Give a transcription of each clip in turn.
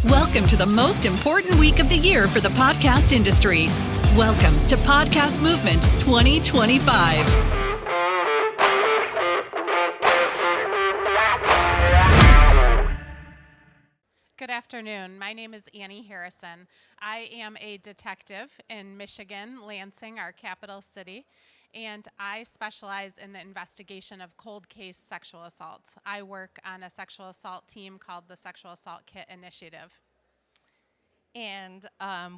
Welcome to the most important week of the year for the podcast industry. Welcome to Podcast Movement 2025. Good afternoon. My name is Annie Harrison. I am a detective in Michigan, Lansing, our capital city, and I specialize in the investigation of cold case sexual assaults. I work on a sexual assault team called the Sexual Assault Kit Initiative. And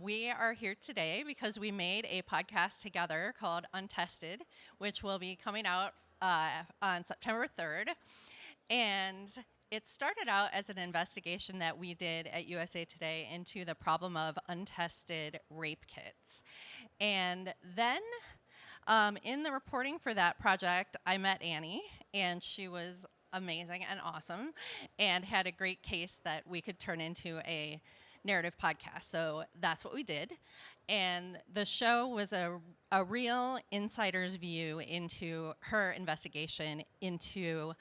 we are here today because we made a podcast together called Untested, which will be coming out on September 3rd. And it started out as an investigation that we did at USA Today into the problem of untested rape kits. And then in the reporting for that project, I met Annie, and she was amazing and awesome and had a great case that we could turn into a narrative podcast. So that's what we did. And the show was a real insider's view into her investigation into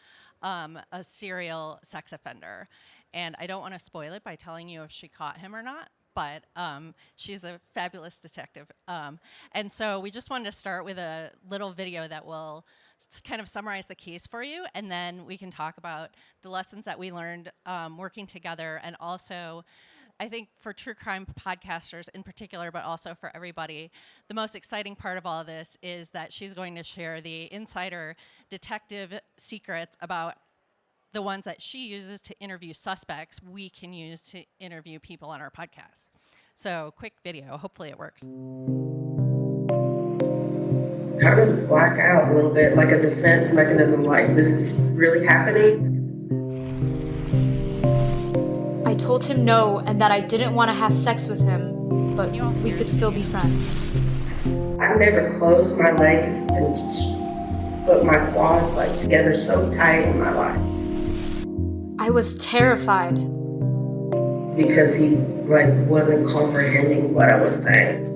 a serial sex offender. And I don't want to spoil it by telling you if she caught him or not, but she's a fabulous detective. And so we just wanted to start with a little video that will kind of summarize the case for you, and then we can talk about the lessons that we learned working together, and also I think for true crime podcasters in particular, but also for everybody, the most exciting part of all of this is that she's going to share the insider detective secrets about the ones that she uses to interview suspects we can use to interview people on our podcast. So quick video, hopefully it works. Kind of black out a little bit, like a defense mechanism, like this is really happening. I told him no and that I didn't want to have sex with him, but we could still be friends. I've never closed my legs and put my quads like together so tight in my life. I was terrified. Because he like wasn't comprehending what I was saying.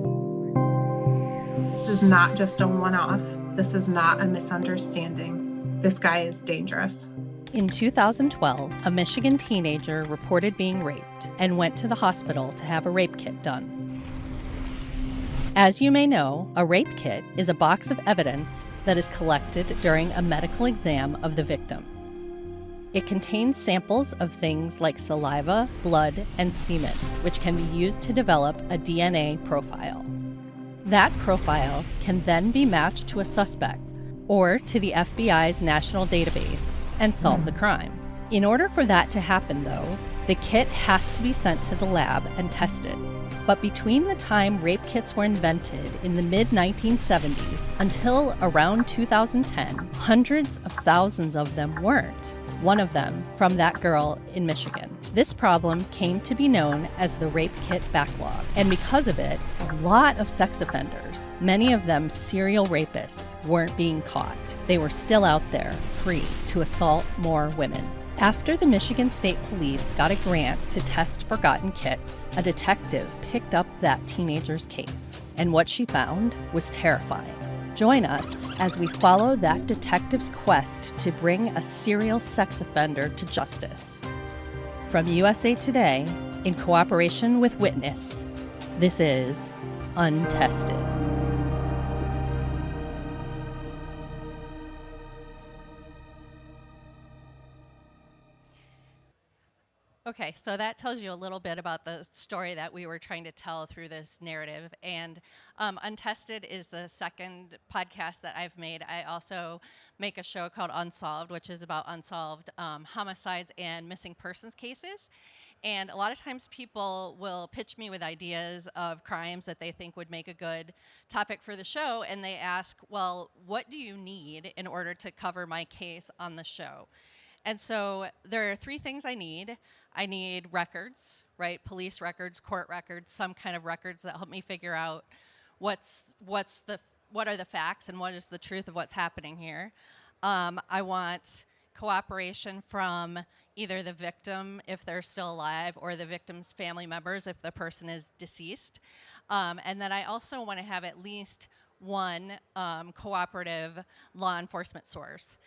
This is not just a one-off. This is not a misunderstanding. This guy is dangerous. In 2012, a Michigan teenager reported being raped and went to the hospital to have a rape kit done. As you may know, a rape kit is a box of evidence that is collected during a medical exam of the victim. It contains samples of things like saliva, blood, and semen, which can be used to develop a DNA profile. That profile can then be matched to a suspect or to the FBI's national database and solve the crime. In order for that to happen, though, the kit has to be sent to the lab and tested. But between the time rape kits were invented in the mid-1970s until around 2010, hundreds of thousands of them weren't. One of them from that girl in Michigan. This problem came to be known as the rape kit backlog, and because of it, a lot of sex offenders, many of them serial rapists, weren't being caught. They were still out there, free to assault more women. After the Michigan State Police got a grant to test forgotten kits, a detective picked up that teenager's case, and what she found was terrifying. Join us as we follow that detective's quest to bring a serial sex offender to justice. From USA Today, in cooperation with Witness, this is Untested. Okay, so that tells you a little bit about the story that we were trying to tell through this narrative. And Untested is the second podcast that I've made. I also make a show called Unsolved, which is about unsolved homicides and missing persons cases. And a lot of times people will pitch me with ideas of crimes that they think would make a good topic for the show. And they ask, well, what do you need in order to cover my case on the show? And so there are three things I need. I need records, right? Police records, court records, some kind of records that help me figure out what are the facts and what is the truth of what's happening here. I want cooperation from either the victim, if they're still alive, or the victim's family members, if the person is deceased. And then I also want to have at least one cooperative law enforcement source.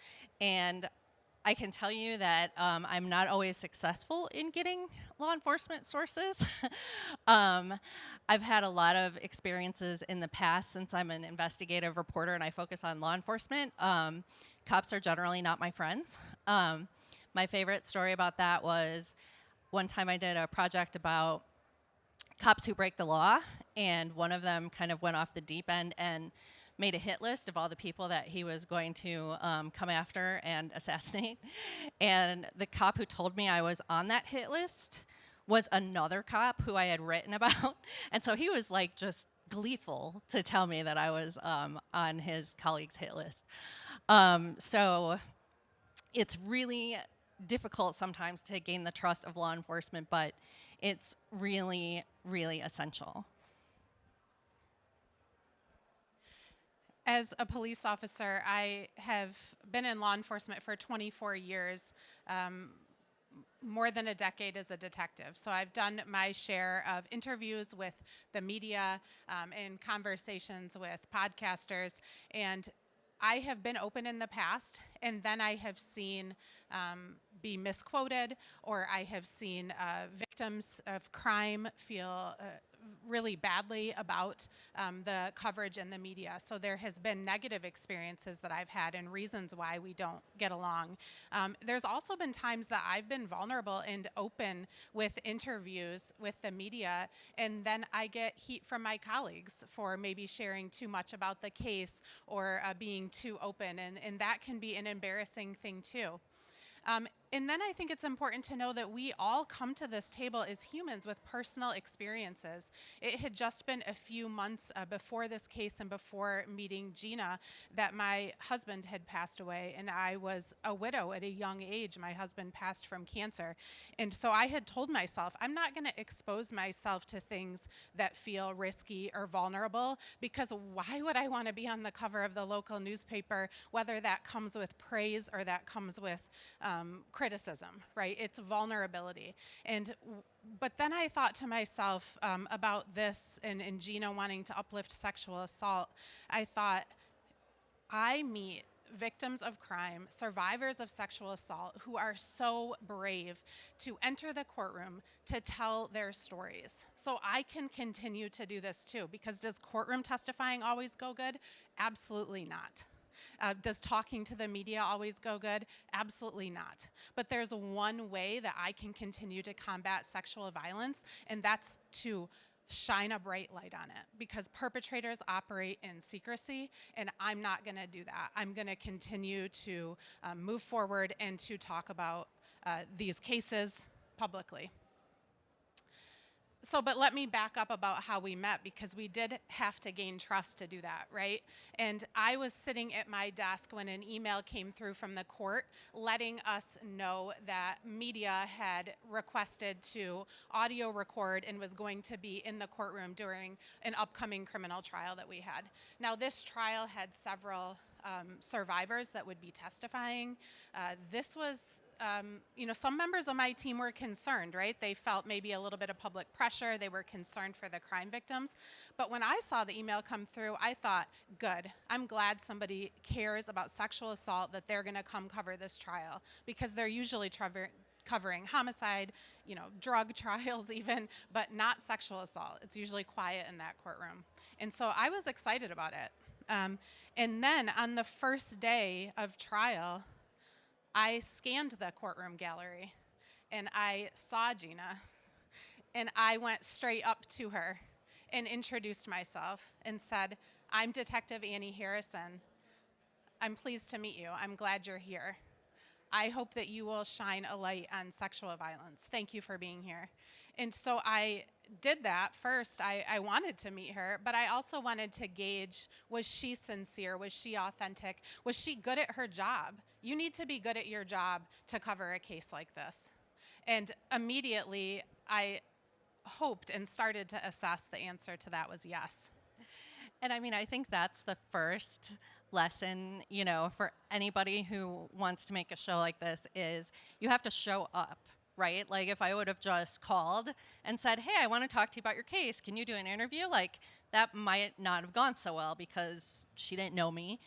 And I can tell you that I'm not always successful in getting law enforcement sources. I've had a lot of experiences in the past since I'm an investigative reporter and I focus on law enforcement. Cops are generally not my friends. My favorite story about that was one time I did a project about cops who break the law, and one of them kind of went off the deep end and made a hit list of all the people that he was going to come after and assassinate. And the cop who told me I was on that hit list was another cop who I had written about. And so he was like just gleeful to tell me that I was on his colleague's hit list. So it's really difficult sometimes to gain the trust of law enforcement, but it's really, really essential. As a police officer, I have been in law enforcement for 24 years, more than a decade as a detective. So I've done my share of interviews with the media and conversations with podcasters, and I have been open in the past, and then I have seen be misquoted, or I have seen victims of crime feel really badly about the coverage in the media. So there has been negative experiences that I've had and reasons why we don't get along. There's also been times that I've been vulnerable and open with interviews with the media, and then I get heat from my colleagues for maybe sharing too much about the case or being too open, and that can be an embarrassing thing too. And then I think it's important to know that we all come to this table as humans with personal experiences. It had just been a few months before this case and before meeting Gina that my husband had passed away, and I was a widow at a young age. My husband passed from cancer. And so I had told myself, I'm not going to expose myself to things that feel risky or vulnerable, because why would I want to be on the cover of the local newspaper, whether that comes with praise or that comes with criticism, right? It's vulnerability. But then I thought to myself about this and Gina wanting to uplift sexual assault. I thought, I meet victims of crime, survivors of sexual assault, who are so brave to enter the courtroom to tell their stories. So I can continue to do this too, because does courtroom testifying always go good? Absolutely not. Does talking to the media always go good? Absolutely not. But there's one way that I can continue to combat sexual violence, and that's to shine a bright light on it, because perpetrators operate in secrecy, and I'm not going to do that. I'm going to continue to move forward and to talk about these cases publicly. But let me back up about how we met, because we did have to gain trust to do that, right? And I was sitting at my desk when an email came through from the court letting us know that media had requested to audio record and was going to be in the courtroom during an upcoming criminal trial that we had. Now, this trial had several survivors that would be testifying. This was some members of my team were concerned, right? They felt maybe a little bit of public pressure. They were concerned for the crime victims. But when I saw the email come through, I thought, good. I'm glad somebody cares about sexual assault, that they're going to come cover this trial, because they're usually covering homicide, drug trials even, but not sexual assault. It's usually quiet in that courtroom. And so I was excited about it. And then on the first day of trial, I scanned the courtroom gallery and I saw Gina, and I went straight up to her and introduced myself and said, I'm Detective Annie Harrison. I'm pleased to meet you. I'm glad you're here. I hope that you will shine a light on sexual violence. Thank you for being here. And so I did that first. I wanted to meet her, but I also wanted to gauge, was she sincere? Was she authentic? Was she good at her job? You need to be good at your job to cover a case like this. And immediately I hoped and started to assess the answer to that was yes. And I think that's the first lesson, for anybody who wants to make a show like this, is you have to show up, right? Like, if I would have just called and said, hey, I want to talk to you about your case, can you do an interview? Like, that might not have gone so well because she didn't know me,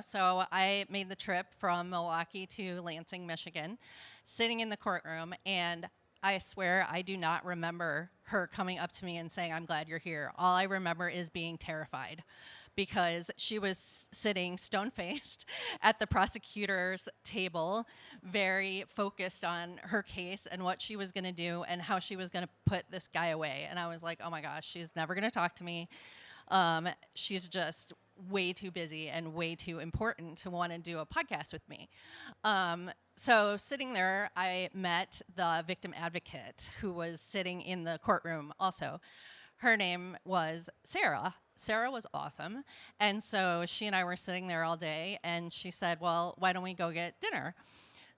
So I made the trip from Milwaukee to Lansing, Michigan, sitting in the courtroom, and I swear I do not remember her coming up to me and saying, "I'm glad you're here." All I remember is being terrified because she was sitting stone-faced at the prosecutor's table, very focused on her case and what she was going to do and how she was going to put this guy away. And I was like, oh my gosh, she's never going to talk to me. She's just way too busy and way too important to want to do a podcast with me. So sitting there, I met the victim advocate who was sitting in the courtroom also. Her name was Sarah. Sarah was awesome. And so she and I were sitting there all day, and she said, well, why don't we go get dinner?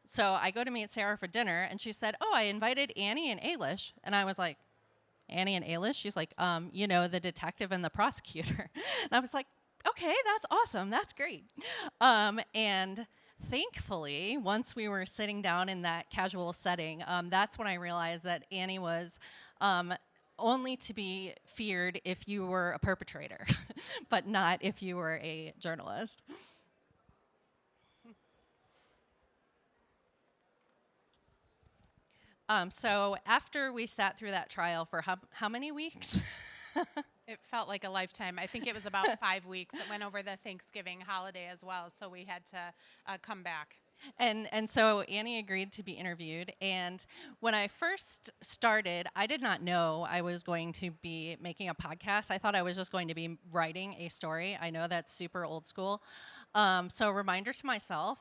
So I go to meet Sarah for dinner, and she said, oh, I invited Annie and Ailish. And I was like, Annie and Ailish? She's like, the detective and the prosecutor. And I was like, okay, that's awesome. That's great. And thankfully, once we were sitting down in that casual setting, that's when I realized that Annie was only to be feared if you were a perpetrator, but not if you were a journalist. So after we sat through that trial for how many weeks? It felt like a lifetime. I think it was about 5 weeks. It went over the Thanksgiving holiday as well, so we had to come back. And so Annie agreed to be interviewed. And when I first started, I did not know I was going to be making a podcast. I thought I was just going to be writing a story. I know that's super old school. So reminder to myself,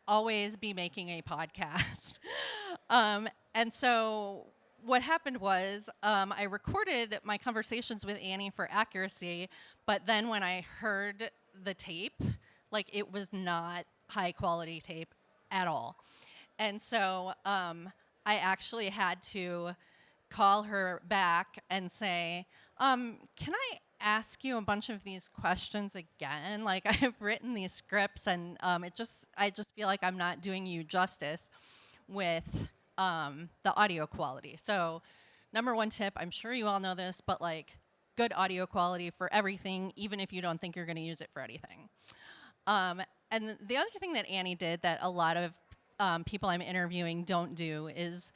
always be making a podcast. And so what happened was I recorded my conversations with Annie for accuracy, but then when I heard the tape, it was not high quality tape at all. And so I actually had to call her back and say, can I ask you a bunch of these questions again? I've written these scripts, and I just feel like I'm not doing you justice with the audio quality. So number one tip, I'm sure you all know this, but good audio quality for everything, even if you don't think you're going to use it for anything. And the other thing that Annie did that a lot of people I'm interviewing don't do is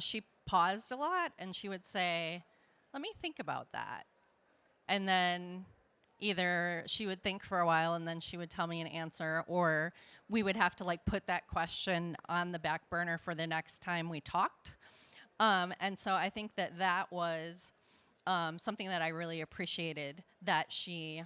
she paused a lot, and she would say, let me think about that. And then either she would think for a while and then she would tell me an answer, or we would have to put that question on the back burner for the next time we talked. And so I think that was something that I really appreciated, that she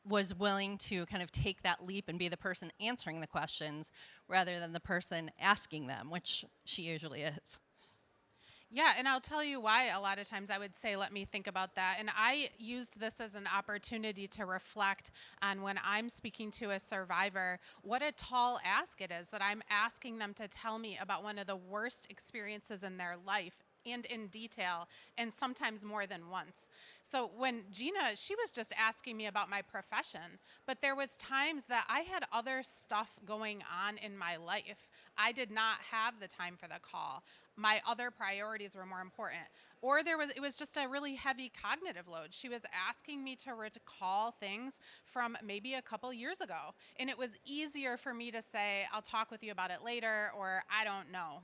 was willing to kind of take that leap and be the person answering the questions rather than the person asking them, which she usually is. Yeah, and I'll tell you why a lot of times I would say, let me think about that. And I used this as an opportunity to reflect on when I'm speaking to a survivor, what a tall ask it is that I'm asking them to tell me about one of the worst experiences in their life, and in detail, and sometimes more than once. So when Gina, she was just asking me about my profession, but there was times that I had other stuff going on in my life. I did not have the time for the call. My other priorities were more important. Or it was just a really heavy cognitive load. She was asking me to recall things from maybe a couple years ago. And it was easier for me to say, I'll talk with you about it later, or I don't know.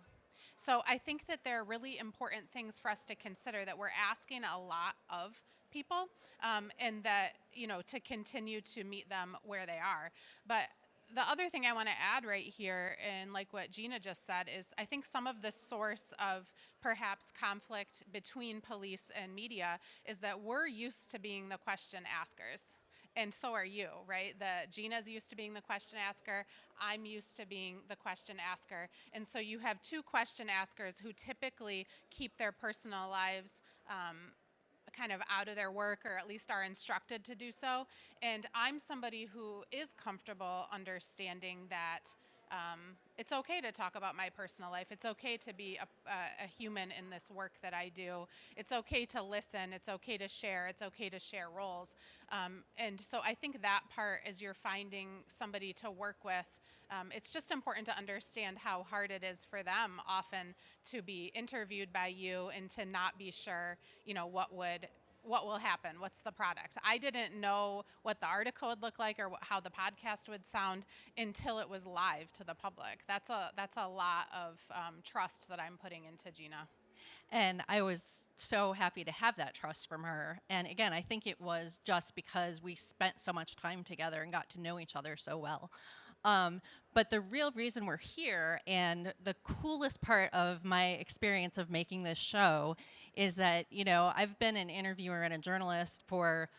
So I think that there are really important things for us to consider, that we're asking a lot of people, and that, to continue to meet them where they are. But the other thing I want to add right here, and what Gina just said, is I think some of the source of perhaps conflict between police and media is that we're used to being the question askers. And so are you, right? Gina's used to being the question asker. I'm used to being the question asker. And so you have two question askers who typically keep their personal lives kind of out of their work, or at least are instructed to do so. And I'm somebody who is comfortable understanding that it's okay to talk about my personal life. It's okay to be a human in this work that I do. It's okay to listen. It's okay to share. It's okay to share roles. And so I think that part, as you're finding somebody to work with, It's just important to understand how hard it is for them often to be interviewed by you and to not be sure, what will happen, what's the product. I didn't know what the article would look like or how the podcast would sound until it was live to the public. That's a lot of trust that I'm putting into Gina. And I was so happy to have that trust from her. And again, I think it was just because we spent so much time together and got to know each other so well. But the real reason we're here, and the coolest part of my experience of making this show, is that, I've been an interviewer and a journalist for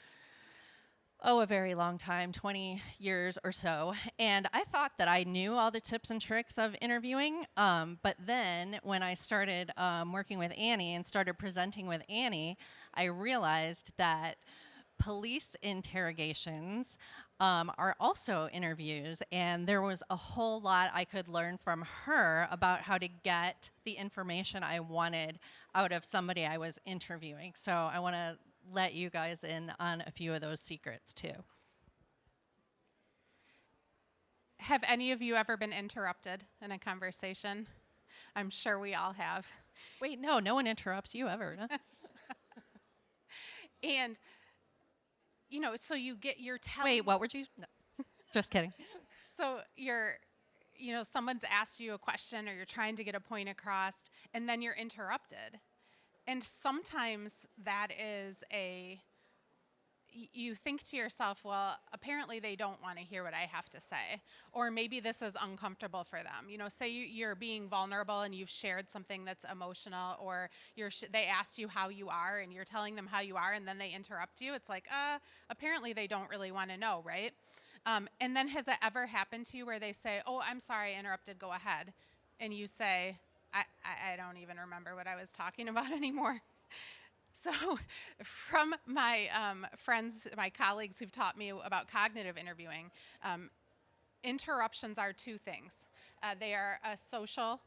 a very long time, 20 years or so. And I thought that I knew all the tips and tricks of interviewing. But then when I started working with Annie and started presenting with Annie, I realized that police interrogations are also interviews. And there was a whole lot I could learn from her about how to get the information I wanted out of somebody I was interviewing. So I want to let you guys in on a few of those secrets too. Have any of you ever been interrupted in a conversation? I'm sure we all have. Wait, no one interrupts you ever. No? And, so you get your telling. Wait, what were you? No. Just kidding. So someone's asked you a question or you're trying to get a point across, and then you're interrupted. And sometimes that is you think to yourself, well, apparently they don't want to hear what I have to say. Or maybe this is uncomfortable for them. Say you're being vulnerable and you've shared something that's emotional, or they asked you how you are and you're telling them how you are, and then they interrupt you. It's like, apparently they don't really want to know, right? And then has it ever happened to you where they say, oh, I'm sorry, I interrupted, go ahead. And you say, I don't even remember what I was talking about anymore. So from my friends, my colleagues who've taught me about cognitive interviewing, interruptions are two things. They are a social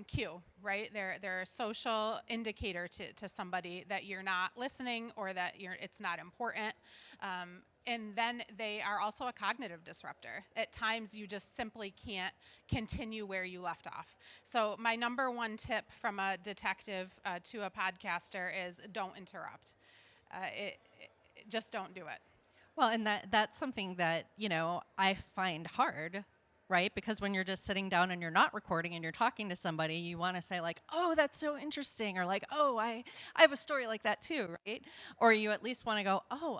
cue, right? They're a social indicator to somebody that you're not listening or that it's not important. And then they are also a cognitive disruptor. At times, you just simply can't continue where you left off. So my number one tip from a detective to a podcaster is don't interrupt. Just don't do it. Well, and that's something that, I find hard, right? Because when you're just sitting down and you're not recording and you're talking to somebody, you want to say like, oh, that's so interesting. Or like, oh, I have a story like that too, right? Or you at least want to go, oh,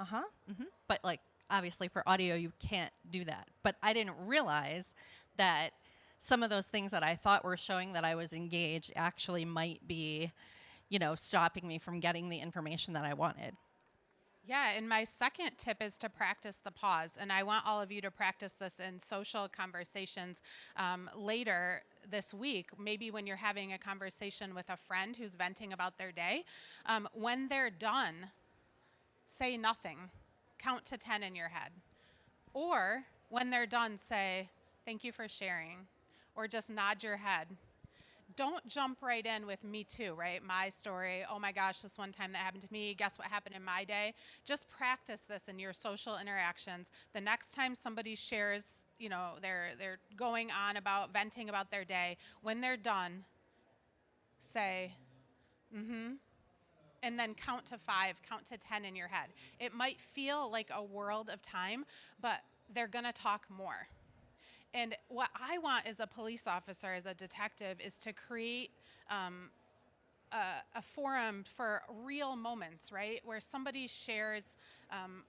mm-hmm. But like, obviously for audio, you can't do that. But I didn't realize that some of those things that I thought were showing that I was engaged actually might be, stopping me from getting the information that I wanted. Yeah, and my second tip is to practice the pause. And I want all of you to practice this in social conversations later this week, maybe when you're having a conversation with a friend who's venting about their day. When they're done, say nothing. Count to 10 in your head. Or when they're done, say, thank you for sharing, or just nod your head. Don't jump right in with me too, right? My story. Oh my gosh, this one time that happened to me. Guess what happened in my day? Just practice this in your social interactions. The next time somebody shares, they're going on about venting about their day, when they're done, say, mm-hmm. And then count to 5, count to 10 in your head. It might feel like a world of time, but they're gonna talk more. And what I want as a police officer, as a detective, is to create a forum for real moments, right? Where somebody shares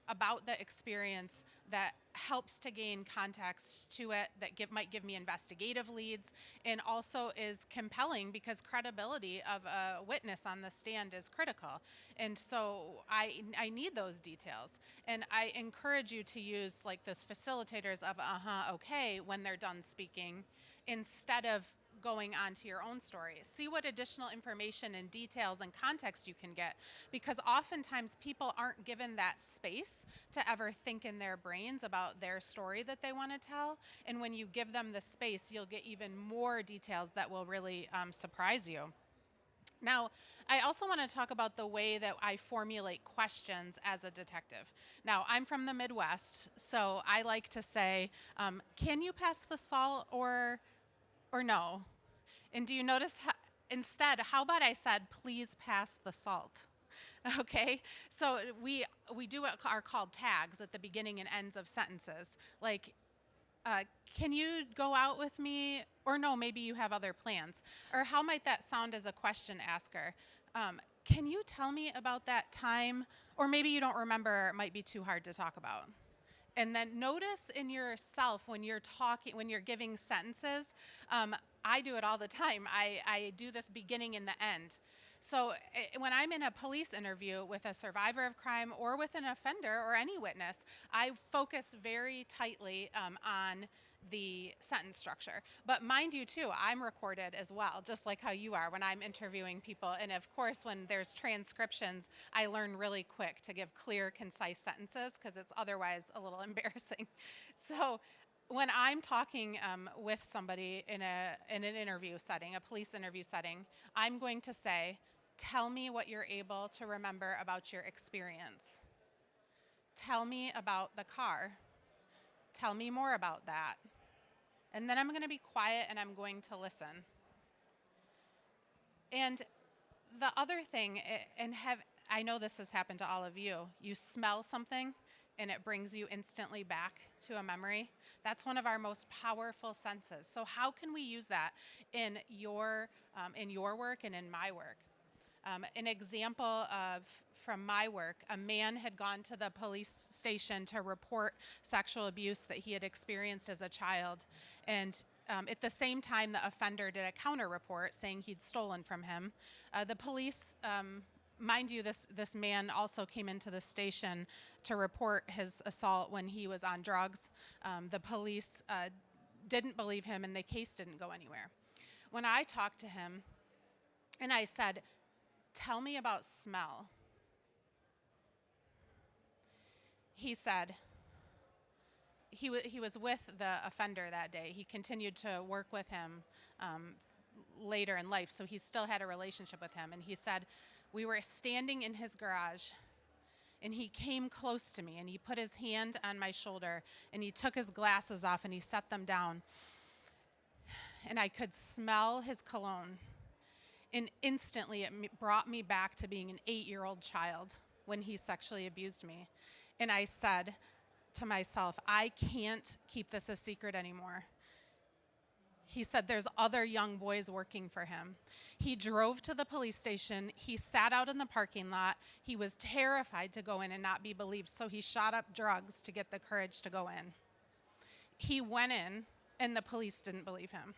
about the experience that helps to gain context to it, that might give me investigative leads, and also is compelling because credibility of a witness on the stand is critical. And so I need those details. And I encourage you to use like those facilitators of okay, when they're done speaking, instead of going on to your own story. See what additional information and details and context you can get, because oftentimes people aren't given that space to ever think in their brains about their story that they want to tell. And when you give them the space, you'll get even more details that will really surprise you. Now, I also want to talk about the way that I formulate questions as a detective. Now, I'm from the Midwest, so I like to say, can you pass the salt or no? And do you notice instead, how about I said, please pass the salt? Okay, so we do what are called tags at the beginning and ends of sentences. Like, can you go out with me? Or no, maybe you have other plans. Or how might that sound as a question asker? Can you tell me about that time? Or maybe you don't remember, it might be too hard to talk about. And then notice in yourself when you're talking, when you're giving sentences, I do it all the time. I do this beginning and the end. So when I'm in a police interview with a survivor of crime or with an offender or any witness, I focus very tightly on the sentence structure. But mind you too, I'm recorded as well, just like how you are when I'm interviewing people. And of course, when there's transcriptions, I learn really quick to give clear, concise sentences because it's otherwise a little embarrassing. So when I'm talking with somebody in an interview setting, a police interview setting, I'm going to say, tell me what you're able to remember about your experience. Tell me about the car. Tell me more about that. And then I'm going to be quiet and I'm going to listen. And the other thing, I know this has happened to all of you, you smell something and it brings you instantly back to a memory. That's one of our most powerful senses. So how can we use that in your work and in my work? An example from my work, a man had gone to the police station to report sexual abuse that he had experienced as a child. And at the same time, the offender did a counter report saying he'd stolen from him. The police, mind you, this man also came into the station to report his assault when he was on drugs. The police didn't believe him and the case didn't go anywhere. When I talked to him and I said, tell me about smell, he said he was with the offender that day. He continued to work with him later in life, so he still had a relationship with him. And he said, we were standing in his garage, and he came close to me, and he put his hand on my shoulder, and he took his glasses off, and he set them down. And I could smell his cologne. And instantly, it brought me back to being an 8-year-old child when he sexually abused me. And I said to myself, I can't keep this a secret anymore. He said there's other young boys working for him. He drove to the police station. He sat out in the parking lot. He was terrified to go in and not be believed, so he shot up drugs to get the courage to go in. He went in, and the police didn't believe him.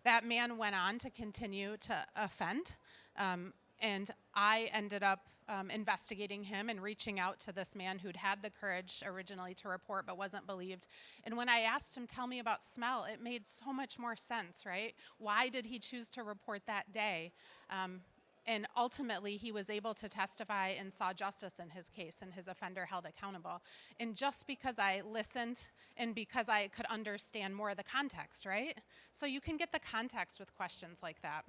That man went on to continue to offend, and I ended up investigating him and reaching out to this man who'd had the courage originally to report but wasn't believed. And when I asked him, tell me about smell, it made so much more sense, right? Why did he choose to report that day? And ultimately, he was able to testify and saw justice in his case, and his offender held accountable. And just because I listened and because I could understand more of the context, right? So you can get the context with questions like that.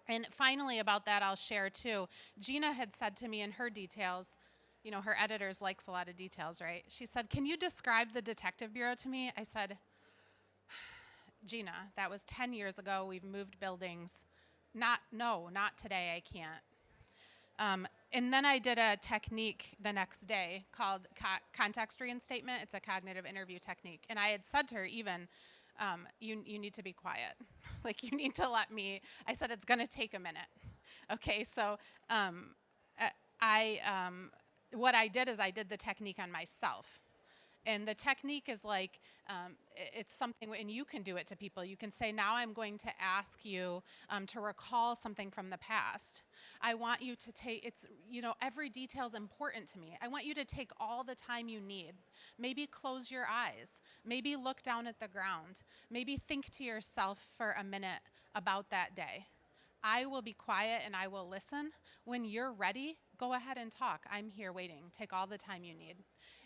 And finally, about that, I'll share too. Gina had said to me in her details, you know, her editors likes a lot of details, right? She said, can you describe the detective bureau to me? I said, Gina, that was 10 years ago. We've moved buildings. Not today, I can't. And then I did a technique the next day called context reinstatement. It's a cognitive interview technique. And I had said to her even, you need to be quiet. Like, you need to let me, I said, it's gonna take a minute. Okay, so what I did is I did the technique on myself. And the technique is like, it's something, and you can do it to people. You can say, now I'm going to ask you to recall something from the past. I want you to take, every detail is important to me. I want you to take all the time you need. Maybe close your eyes. Maybe look down at the ground. Maybe think to yourself for a minute about that day. I will be quiet and I will listen. When you're ready, go ahead and talk. I'm here waiting. Take all the time you need.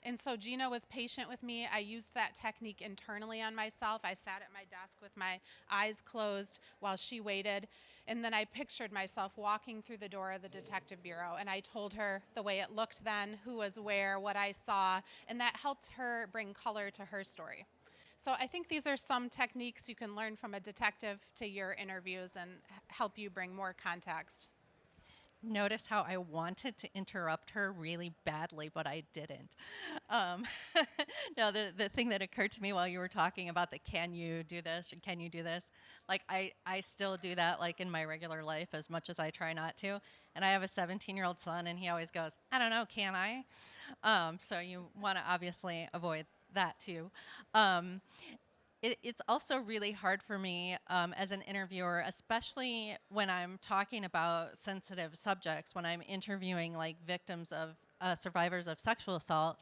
And so Gina was patient with me. I used that technique internally on myself. I sat at my desk with my eyes closed while she waited. And then I pictured myself walking through the door of the detective bureau. And I told her the way it looked then, who was where, what I saw. And that helped her bring color to her story. So I think these are some techniques you can learn from a detective to your interviews and help you bring more context. Notice how I wanted to interrupt her really badly, but I didn't. No, the thing that occurred to me while you were talking about the can you do this and can you do this, like I still do that like in my regular life as much as I try not to. And I have a 17-year-old son and he always goes, I don't know, can I? So you want to obviously avoid that too. It's also really hard for me as an interviewer, especially when I'm talking about sensitive subjects, when I'm interviewing like victims of survivors of sexual assault.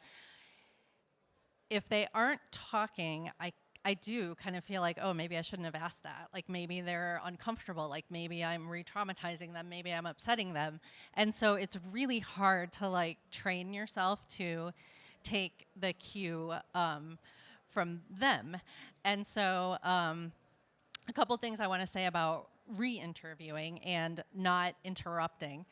If they aren't talking, I do kind of feel like, oh, maybe I shouldn't have asked that. Like maybe they're uncomfortable, like maybe I'm re-traumatizing them, maybe I'm upsetting them. And so it's really hard to like train yourself to take the cue from them. And so a couple things I want to say about re-interviewing and not interrupting.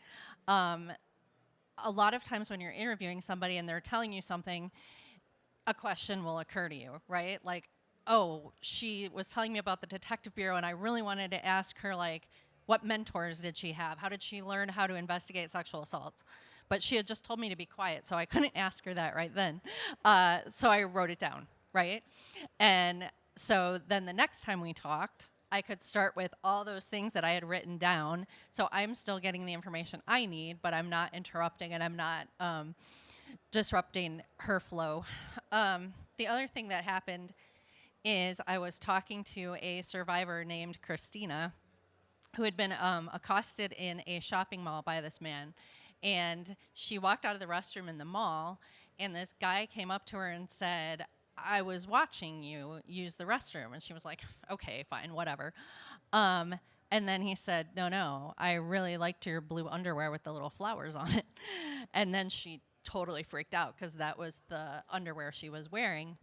A lot of times when you're interviewing somebody and they're telling you something, a question will occur to you, right? Like, oh, she was telling me about the detective bureau and I really wanted to ask her, like, what mentors did she have? How did she learn how to investigate sexual assaults? But she had just told me to be quiet, so I couldn't ask her that right then. So I wrote it down, right? And so then the next time we talked, I could start with all those things that I had written down. So I'm still getting the information I need, but I'm not interrupting and I'm not disrupting her flow. The other thing that happened is I was talking to a survivor named Christina who had been accosted in a shopping mall by this man. And she walked out of the restroom in the mall, and this guy came up to her and said, I was watching you use the restroom. And she was like, okay, fine, whatever. And then he said, no, I really liked your blue underwear with the little flowers on it. And then she totally freaked out because that was the underwear she was wearing.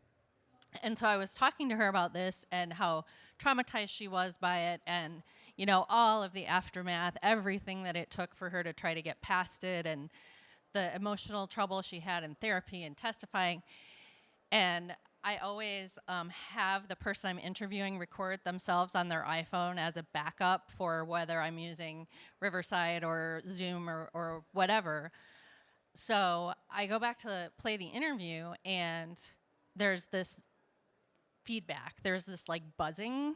And so I was talking to her about this and how traumatized she was by it and, you know, all of the aftermath, everything that it took for her to try to get past it and the emotional trouble she had in therapy and testifying. And I always have the person I'm interviewing record themselves on their iPhone as a backup for whether I'm using Riverside or Zoom or whatever. So I go back to play the interview, and there's this feedback. There's this like buzzing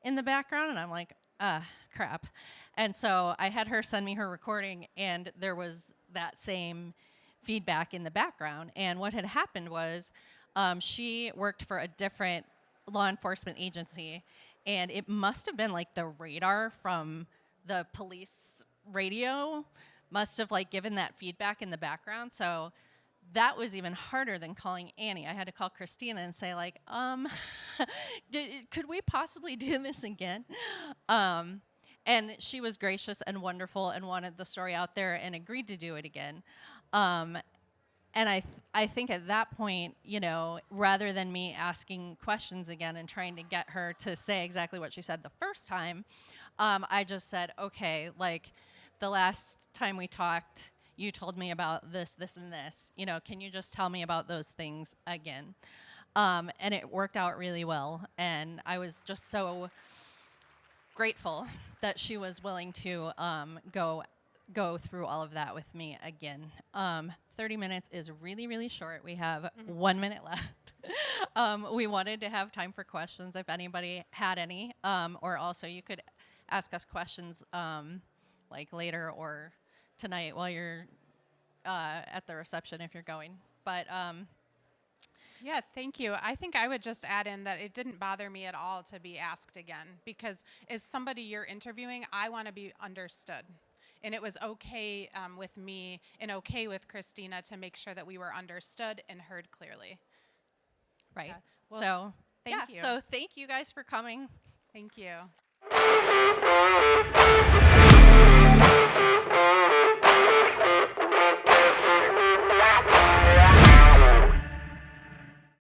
in the background, and I'm like, crap. And so I had her send me her recording, and there was that same feedback in the background. And what had happened was she worked for a different law enforcement agency, and it must have been like the radar from the police radio must have like given that feedback in the background. So that was even harder than calling Annie. I had to call Christina and say like, could we possibly do this again? And she was gracious and wonderful and wanted the story out there and agreed to do it again. And I think at that point, you know, rather than me asking questions again and trying to get her to say exactly what she said the first time, I just said, okay, like the last time we talked, you told me about this, this, and this. You know, can you just tell me about those things again? And it worked out really well. And I was just so grateful that she was willing to go through all of that with me again. 30 minutes is really, really short. We have 1 minute left. We wanted to have time for questions if anybody had any, or also you could ask us questions like later or tonight while you're at the reception if you're going. But yeah, thank you. I think I would just add in that it didn't bother me at all to be asked again, because as somebody you're interviewing, I want to be understood. And it was okay with me and okay with Christina to make sure that we were understood and heard clearly. Right. Well, so thank you. So thank you guys for coming. Thank you. Bye.